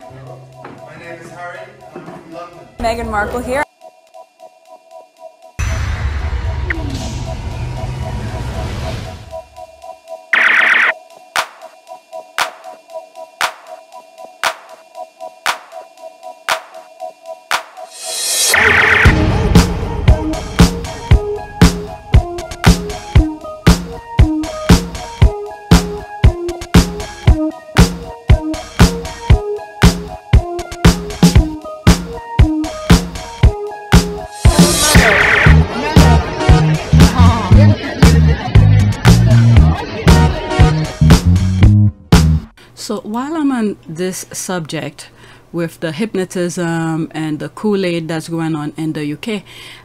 My name is Harry, I'm from London. Meghan Markle here. So while I'm on this subject with the hypnotism and the Kool-Aid that's going on in the UK,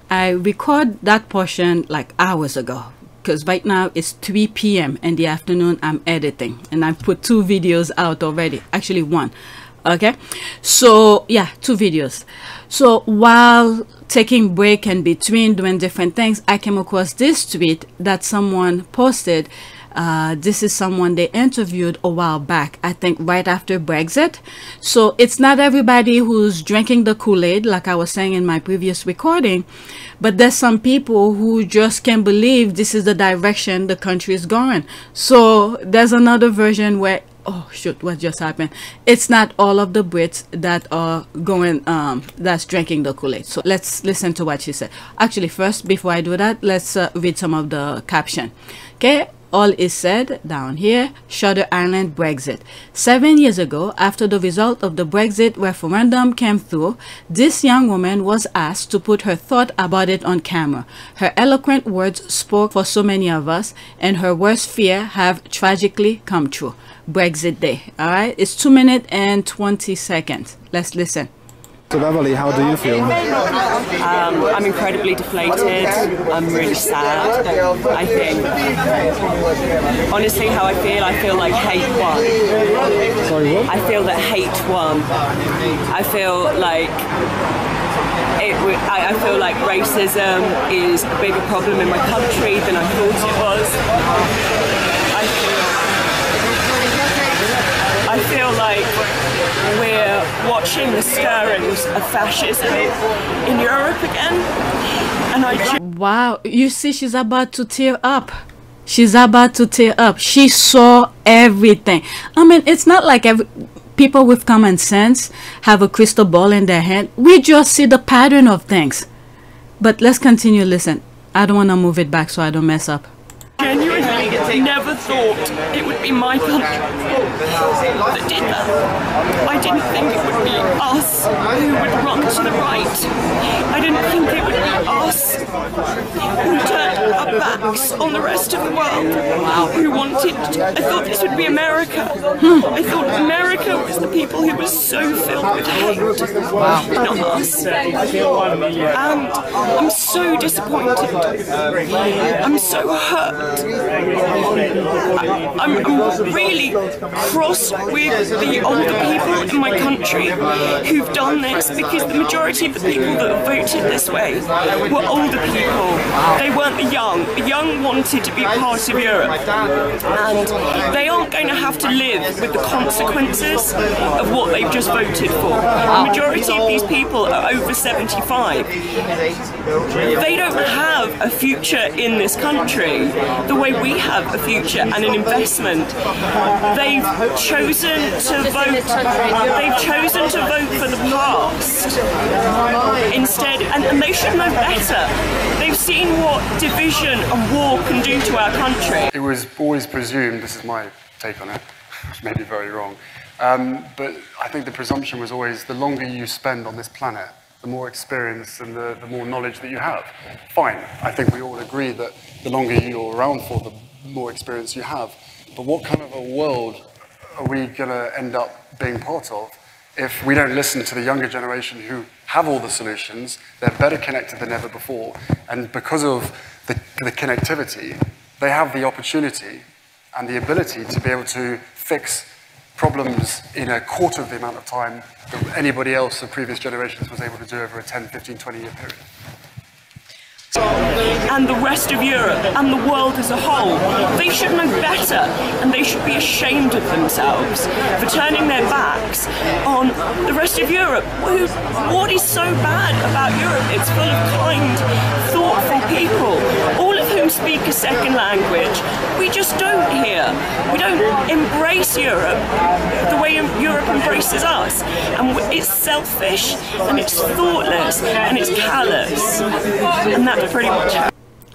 I record that portion like hours ago because right now it's 3 p.m. in the afternoon. I'm editing and I've put 2 videos out already, actually 1. Okay, so yeah, 2 videos. So while taking break and between doing different things, I came across this tweet that someone posted. This is someone they interviewed a while back, I think right after Brexit. So it's not everybody who's drinking the Kool-Aid, like I was saying in my previous recording, but there's some people who just can't believe this is the direction the country is going. So there's another version where, oh shoot, what just happened? It's not all of the Brits that are going, that's drinking the Kool-Aid. So let's listen to what she said. Actually, first, before I do that, let's read some of the caption. Okay. All is said down here. Shutter Island Brexit. 7 years ago, after the result of the Brexit referendum came through, this young woman was asked to put her thought about it on camera. Her eloquent words spoke for so many of us, and her worst fear have tragically come true. Brexit Day. All right, it's 2 minutes and 20 seconds. Let's listen. So Beverly, how do you feel? I'm incredibly deflated. I'm really sad. I think, honestly, how I feel like hate won. Sorry, what? I feel that hate won. I feel like I feel like racism is a bigger problem in my country than I thought it was. I feel like we're watching the stirrings of fascism in Europe again, and wow, you see, she's about to tear up. She's about to tear up. She saw everything. I mean, it's not like people with common sense have a crystal ball in their hand. We just see the pattern of things. But let's continue. Listen, I don't want to move it back so I don't mess up. Genuinely never thought it would be my country that did that. I didn't think it would be us who would run to the right. I didn't think it would be us who turned our backs on the rest of the world. Who wanted I thought this would be America. I thought America was the people who were so filled with hate. Not us. And I'm so disappointed. I'm so hurt. I'm really cross with the older people in my country who've done this, because the majority of the people that voted this way were older people. They weren't the young. The young wanted to be part of Europe, and they aren't going to have to live with the consequences of what they've just voted for. The majority of these people are over 75. They don't have a future in this country the way we have a future and an investment. They've chosen to vote. They've chosen to vote for the past instead, and they should know better. They've seen what division and war can do to our country. It was always presumed, this is my take on it, which may be very wrong, but I think the presumption was always the longer you spend on this planet, the more experience and the more knowledge that you have. Fine, I think we all agree that the longer you're around for, the more experience you have. But what kind of a world are we going to end up being part of if we don't listen to the younger generation who have all the solutions? They're better connected than ever before, and because of the connectivity, they have the opportunity and the ability to be able to fix problems in a quarter of the amount of time that anybody else of previous generations was able to do over a 10, 15, 20-year period. and the rest of Europe and the world as a whole, they should know better, and they should be ashamed of themselves for turning their backs on the rest of Europe. What is so bad about Europe? It's full of kind, thoughtful people, all of whom speak a second language. We just don't here. We don't embrace Europe the way Europe embraces us, and it's selfish, and it's thoughtless, and it's callous, and that's pretty much it.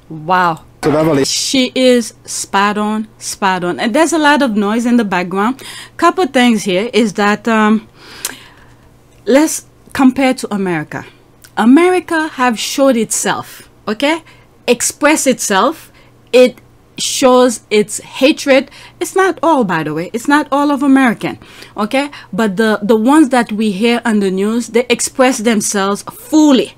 Wow. So Beverly, She is spot on, spot on. And there's a lot of noise in the background. Couple things here is that let's compare to America. America have showed itself, okay? Express itself. It shows its hatred. It's not all, by the way. It's not all of American, okay? But the ones that we hear on the news, they express themselves fully.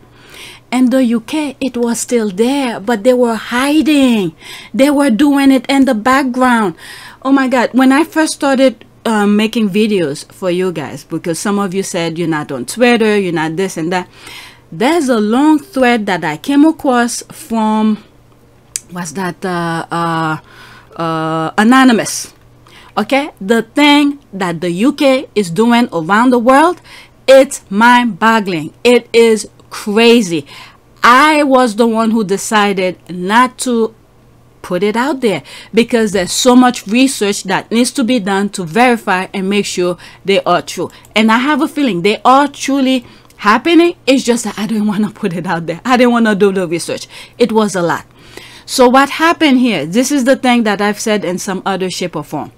And the UK, it was still there, but they were hiding. They were doing it in the background. Oh my God, when I first started making videos for you guys, because some of you said you're not on Twitter, you're not this and that, there's a long thread that I came across from, what's that, Anonymous. Okay, the thing that the UK is doing around the world, it's mind-boggling. It is crazy. I was the one who decided not to put it out there because there's so much research that needs to be done to verify and make sure they are true. And I have a feeling they are truly happening. It's just that I didn't want to put it out there. I didn't want to do the research. It was a lot. So what happened here, this is the thing that I've said in some other shape or form.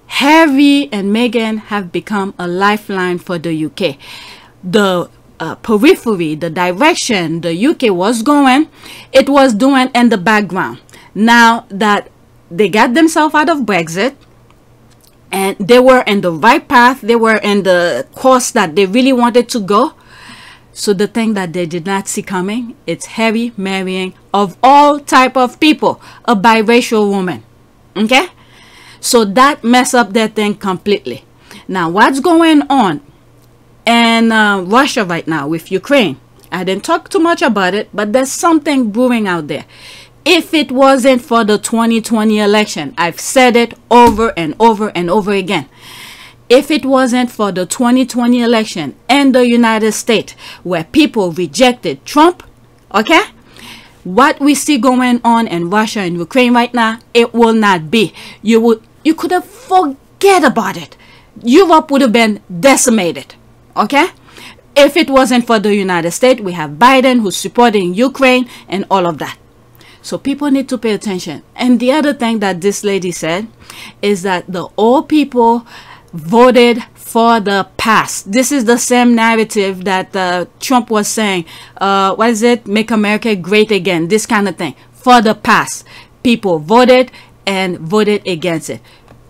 Harry and Meghan have become a lifeline for the UK. The periphery, the direction the UK was going, it was doing in the background. Now that they got themselves out of Brexit and they were in the right path, they were in the course that they really wanted to go. So the thing that they did not see coming, it's Harry marrying, of all type of people, a biracial woman. Okay? So that messed up their thing completely. Now what's going on in Russia right now with Ukraine? I didn't talk too much about it, but there's something brewing out there. If it wasn't for the 2020 election, I've said it over and over and over again. If it wasn't for the 2020 election in the United States where people rejected Trump, okay, what we see going on in Russia and Ukraine right now, it will not be. You could have forget about it. Europe would have been decimated. Okay, if it wasn't for the United States, we have Biden who's supporting Ukraine and all of that. So people need to pay attention. And the other thing that this lady said is that the old people voted for the past. This is the same narrative that Trump was saying. What is it? Make America great again. This kind of thing. For the past. People voted and voted against it.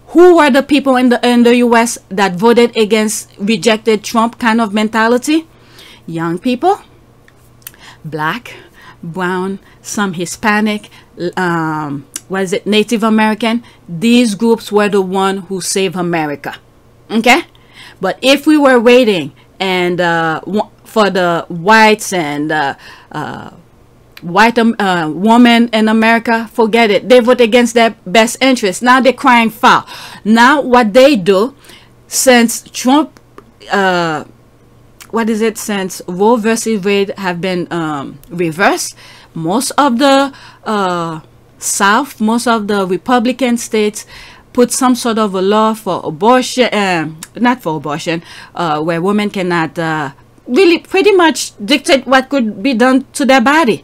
Who were the people in the US that voted against, rejected Trump kind of mentality? Young people, black, brown, some Hispanic, Native American. These groups were the one who saved America. Okay? But if we were waiting and for the whites and white woman in America, forget it. They vote against their best interest. Now they're crying foul. Now what they do, since Trump, since Roe versus Wade have been reversed, most of the South, most of the Republican states put some sort of a law for abortion, not for abortion, where women cannot really pretty much dictate what could be done to their body.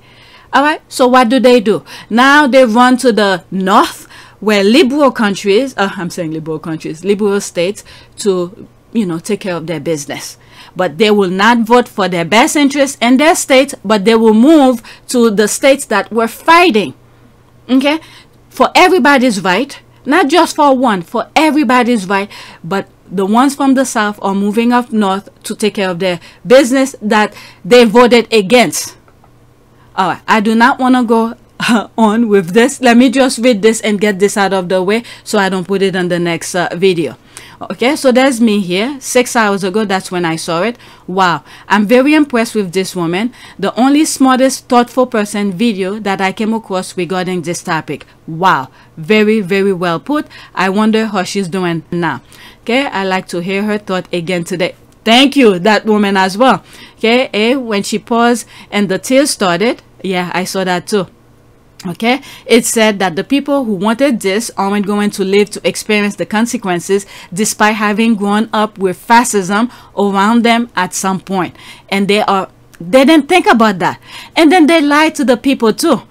All right, so what do? Now they run to the north where liberal countries, liberal states, to, take care of their business. But they will not vote for their best interest in their state, but they will move to the states that were fighting, okay, for everybody's right, not just for one, for everybody's right. But the ones from the south are moving up north to take care of their business that they voted against. All right, I do not want to go on with this. Let me just read this and get this out of the way so I don't put it on the next video. Okay, so there's me here 6 hours ago. That's when I saw it. Wow, I'm very impressed with this woman. The only smartest, thoughtful person video that I came across regarding this topic. Wow, very, very well put. I wonder how she's doing now. Okay, I like to hear her thought again today. Thank you, that woman as well. Okay, when she paused and the tears started, yeah, I saw that too. Okay, it said that the people who wanted this aren't going to live to experience the consequences despite having grown up with fascism around them at some point. And they didn't think about that. And then they lied to the people too.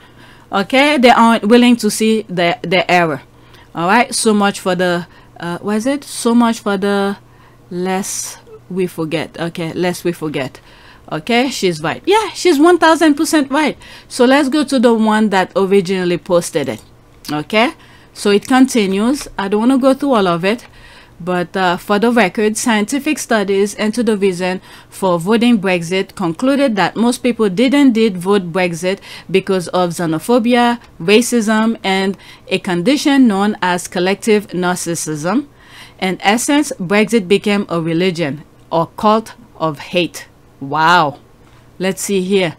Okay, they aren't willing to see the error. All right, so much for the what is it? So much for the less we forget. Okay, lest we forget. Okay, she's right. Yeah, she's 1000% right. So let's go to the one that originally posted it. Okay, so it continues. I don't want to go through all of it, but for the record, scientific studies into the reason for voting Brexit concluded that most people did indeed vote Brexit because of xenophobia, racism, and a condition known as collective narcissism. In essence, Brexit became a religion or cult of hate. Wow, let's see here.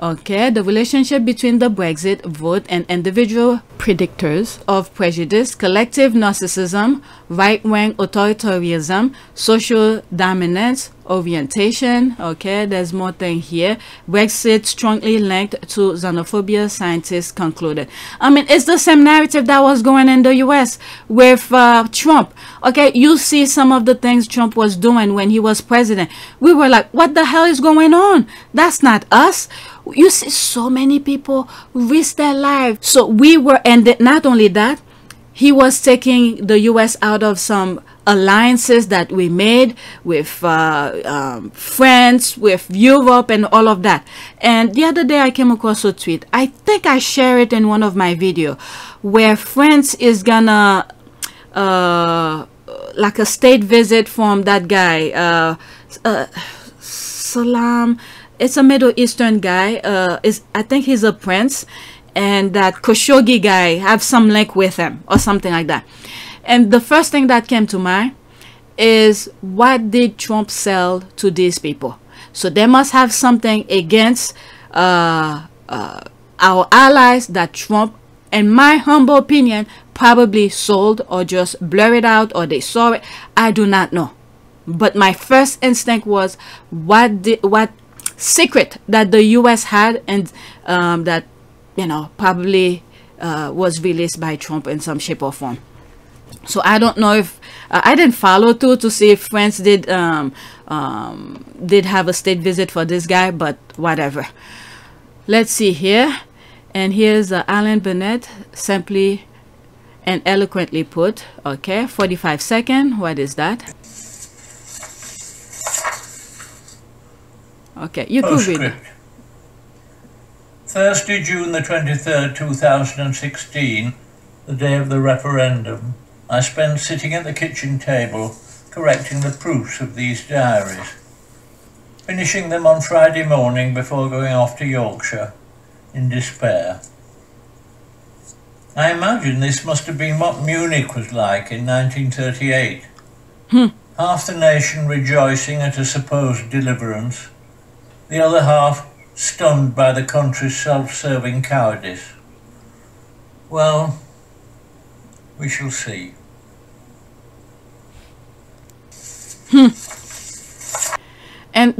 Okay, the relationship between the Brexit vote and individual predictors of prejudice, collective narcissism, right-wing authoritarianism, social dominance, orientation. Okay, there's more thing here. Brexit strongly linked to xenophobia, scientists concluded. I mean, it's the same narrative that was going in the US with Trump. Okay, you see some of the things Trump was doing when he was president. We were like, what the hell is going on? That's not us. You see so many people risk their lives. So we were, and not only that, he was taking the US out of some alliances that we made with France, with Europe, and all of that. And the other day I came across a tweet. I think I shared it in one of my videos, where France is gonna like a state visit from that guy, Salam. It's a Middle Eastern guy. I think he's a prince, and that Khashoggi guy have some link with him or something like that. And the first thing that came to mind is, what did Trump sell to these people? So they must have something against our allies that Trump, in my humble opinion, probably sold or just blurred out, or they saw it. I do not know. But my first instinct was, what secret that the US had, and that, you know, probably was released by Trump in some shape or form. So I don't know if I didn't follow through to see if France did have a state visit for this guy, but whatever. Let's see here. And here's Alan Bennett, simply and eloquently put. Okay, 45 seconds. What is that? Okay, you could read it. Thursday, June the 23rd, 2016, the day of the referendum, I spent sitting at the kitchen table correcting the proofs of these diaries, finishing them on Friday morning before going off to Yorkshire in despair. I imagine this must have been what Munich was like in 1938. Half the nation rejoicing at a supposed deliverance, the other half stunned by the country's self-serving cowardice. Well, we shall see. And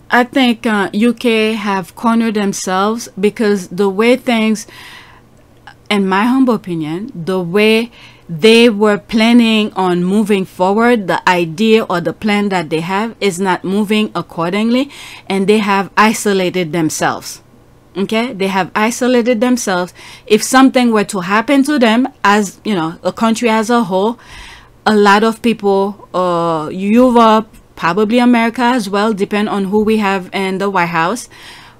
I think UK have cornered themselves, because the way things, in my humble opinion, the way they were planning on moving forward, the idea or the plan that they have is not moving accordingly, and they have isolated themselves. Okay, they have isolated themselves. If something were to happen to them, as you know, a country as a whole, a lot of people, Europe, probably America as well, depend on who we have in the White House,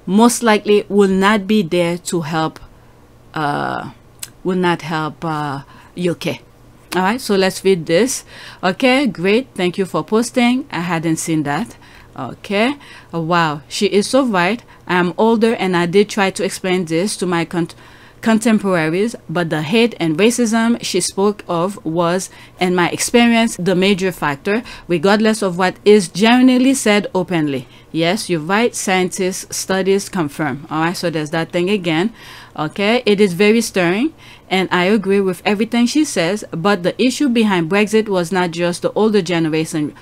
most likely will not be there to help, will not help UK. All right, so let's read this. Okay, great, thank you for posting. I hadn't seen that. Okay, wow, she is so right. I'm older and I did try to explain this to my contemporaries, but the hate and racism she spoke of was, in my experience, the major factor, regardless of what is generally said openly. Yes, you're right, scientists, studies confirm. All right, so there's that thing again. Okay, it is very stirring, and I agree with everything she says, but the issue behind Brexit was not just the older generation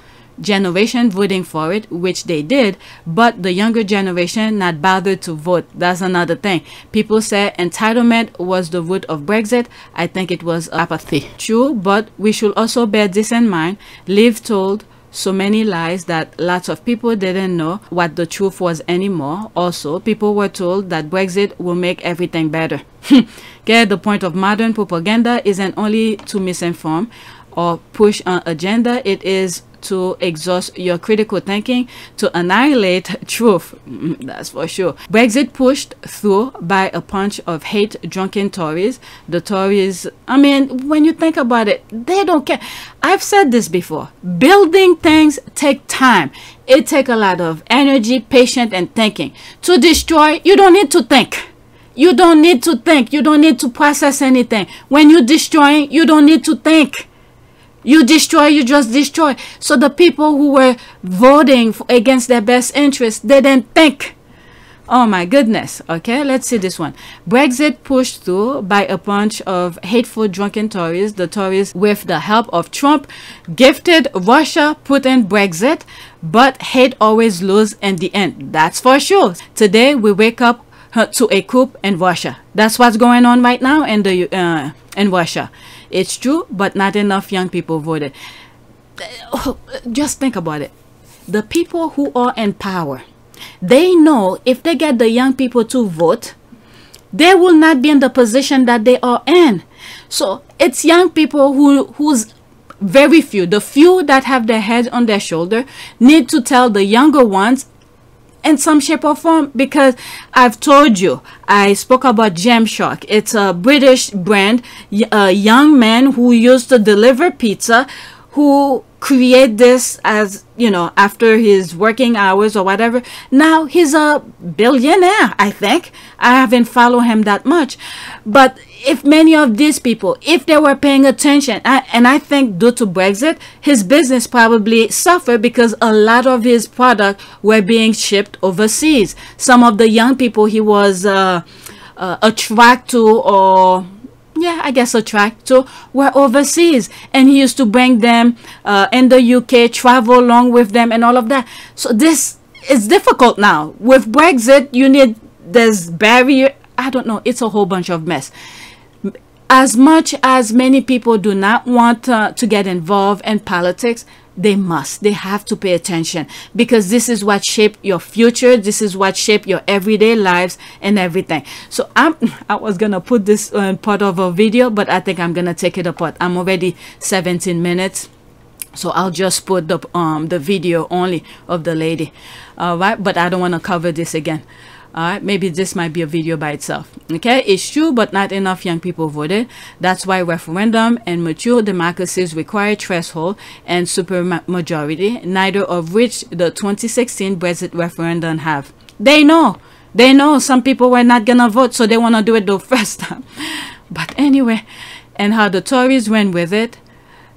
voting for it, which they did, but the younger generation not bothered to vote. That's another thing. People say entitlement was the root of Brexit. I think it was apathy. True, but we should also bear this in mind. Liv told so many lies that lots of people didn't know what the truth was anymore. Also, people were told that Brexit will make everything better. Okay, the point of modern propaganda isn't only to misinform or push an agenda, it is to exhaust your critical thinking, to annihilate truth. That's for sure. Brexit pushed through by a bunch of hate-drunken Tories. The Tories, I mean, when you think about it, they don't care. I've said this before. Building things take time. It takes a lot of energy, patience, and thinking. To destroy, you don't need to think. You don't need to think. You don't need to process anything. When you're destroying, you don't need to think. You destroy, you just destroy. So the people who were voting against their best interest, they didn't think. Oh my goodness. Okay, let's see this one. Brexit pushed through by a bunch of hateful drunken Tories. The Tories, with the help of Trump, gifted Russia Putin Brexit, but hate always loses in the end. That's for sure. Today we wake up to a coup in Russia. That's what's going on right now in Russia. It's true, but not enough young people voted. Just think about it. The people who are in power, they know if they get the young people to vote, they will not be in the position that they are in. So it's young people who's very few, the few that have their heads on their shoulder, need to tell the younger ones in some shape or form, because I've told you, I spoke about Gymshark. It's a British brand, a young man who used to deliver pizza, who create this as, you know, after his working hours or whatever. Now he's a billionaire, I think. I haven't followed him that much, but if many of these people, if they were paying attention, and I think due to Brexit, his business probably suffered because a lot of his products were being shipped overseas. Some of the young people he was attracted to, or yeah, I guess attracted to, were overseas, and he used to bring them in the UK, travel along with them and all of that. So this is difficult now. With Brexit, you need, there's barrier, I don't know, it's a whole bunch of mess. As much as many people do not want to get involved in politics, they have to pay attention, because this is what shaped your future. This is what shaped your everyday lives and everything. So I was gonna put this part of a video, but I think I'm gonna take it apart. I'm already 17 minutes, so I'll just put the video only of the lady. All right, but I don't want to cover this again. All right, maybe this might be a video by itself. Okay, it's true, but not enough young people voted. That's why referendum and mature democracies require threshold and supermajority, neither of which the 2016 Brexit referendum have. They know some people were not gonna vote, so they want to do it the first time. But anyway, and how the Tories went with it.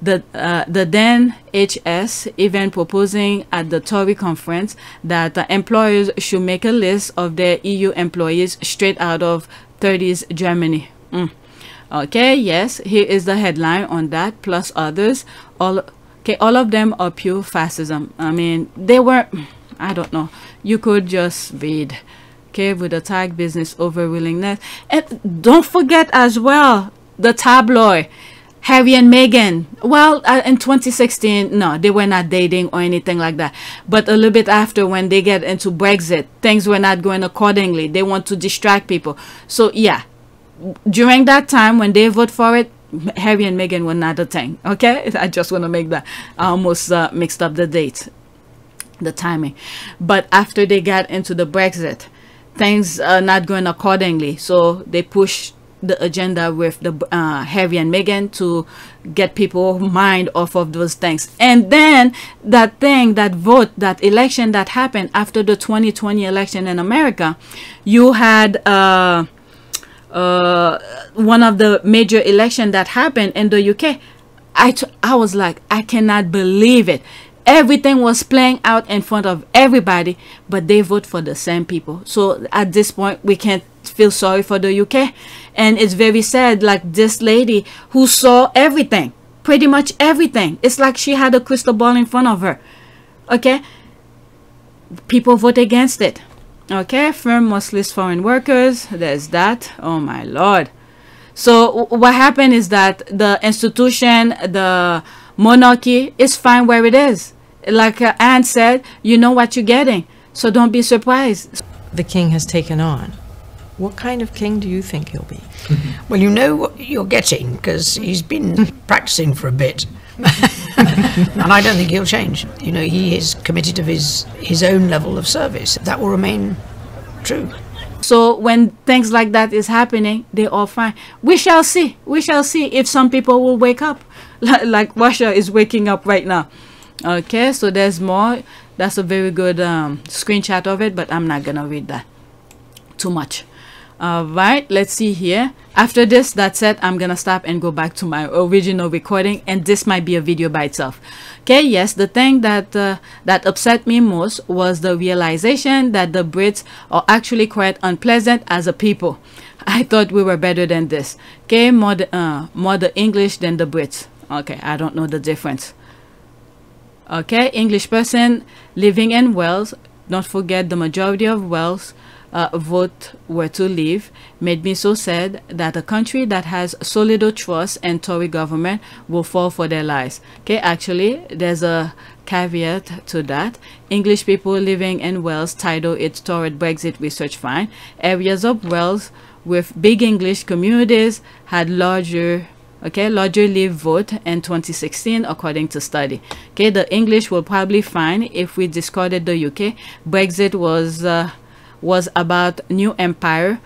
The then HS even proposing at the Tory conference that employers should make a list of their EU employees straight out of 30s Germany. Okay, yes, here is the headline on that, plus others. All of them are pure fascism. I mean, they were, I don't know, you could just read. Okay, with the tag business over willingness. And don't forget as well, the tabloid. Harry and Meghan, well, in 2016, no, they were not dating or anything like that. But a little bit after, when they get into Brexit, things were not going accordingly. They want to distract people. So, yeah, during that time, when they vote for it, Harry and Meghan were not a thing. Okay, I just want to make that. I almost mixed up the dates, the timing. But after they got into the Brexit, things are not going accordingly. So they push the agenda with the Harry and Meghan to get people mind off of those things. And then that thing, that vote, that election that happened after the 2020 election in America, you had one of the major election that happened in the UK. I was like, I cannot believe it. Everything was playing out in front of everybody, but they vote for the same people. So at this point, we can't feel sorry for the UK. And it's very sad, like this lady who saw everything, pretty much everything. It's like she had a crystal ball in front of her. Okay? People vote against it. Okay? Firm must list foreign workers. There's that. Oh my Lord. So what happened is that the institution, the monarchy is fine where it is. Like Anne said, you know what you're getting. So don't be surprised. The king has taken on. What kind of king do you think he'll be? Well, you know what you're getting because he's been practicing for a bit. And I don't think he'll change. You know, he is committed to his own level of service. That will remain true. So when things like that is happening, they're all fine. We shall see. We shall see if some people will wake up. Like Russia is waking up right now. Okay, so there's more. That's a very good screenshot of it, but I'm not going to read that too much. Right, let's see here. After this, that's it. I'm gonna stop and go back to my original recording, and this might be a video by itself. Okay, yes, the thing that that upset me most was the realization that the Brits are actually quite unpleasant as a people. I thought we were better than this. Okay, more the English than the Brits. Okay, I don't know the difference. Okay, English person living in Wales. Don't forget the majority of Wales vote were to leave. Made me so sad that a country that has so little trust in Tory government will fall for their lies. Okay, actually, there's a caveat to that. English people living in Wales title its toward Brexit research find. Areas of Wales with big English communities had larger leave vote in 2016 according to study. Okay, the English will probably find if we discarded the UK, Brexit was about new empire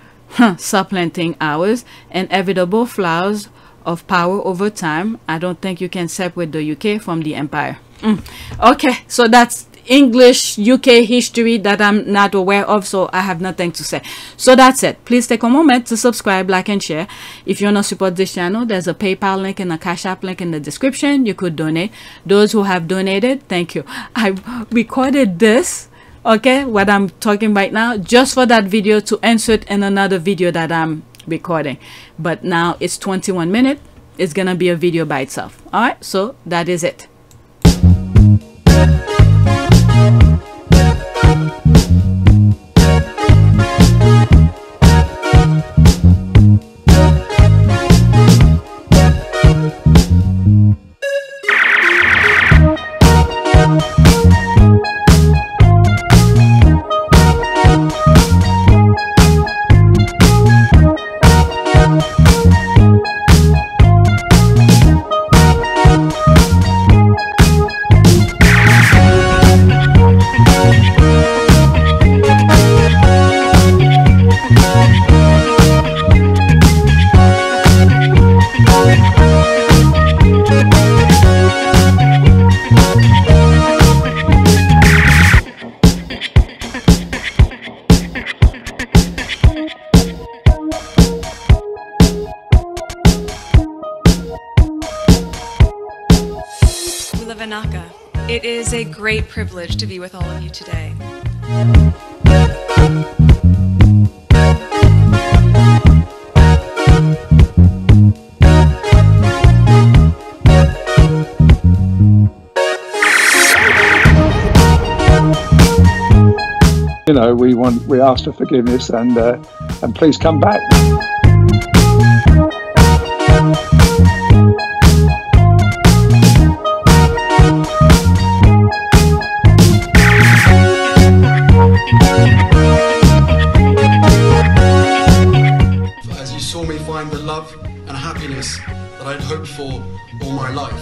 supplanting ours, inevitable flaws of power over time. I don't think you can separate the UK from the empire. Okay, so that's English UK history that I'm not aware of, so I have nothing to say. So that's it. Please take a moment to subscribe, like, and share. If you want to support this channel, there's a PayPal link and a Cash App link in the description. You could donate. Those who have donated, thank you. I recorded this, okay, what I'm talking right now, just for that video to insert in another video that I'm recording. But now it's 21 minutes. It's gonna be a video by itself. All right, so that is it. It is a great privilege to be with all of you today. You know, we ask for forgiveness and please come back. As you saw me find the love and happiness that I'd hoped for all my life.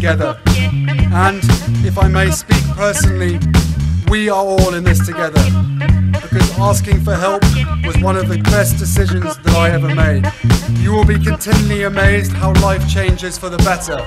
together. And, if I may speak personally, we are all in this together. Because asking for help was one of the best decisions that I ever made. You will be continually amazed how life changes for the better.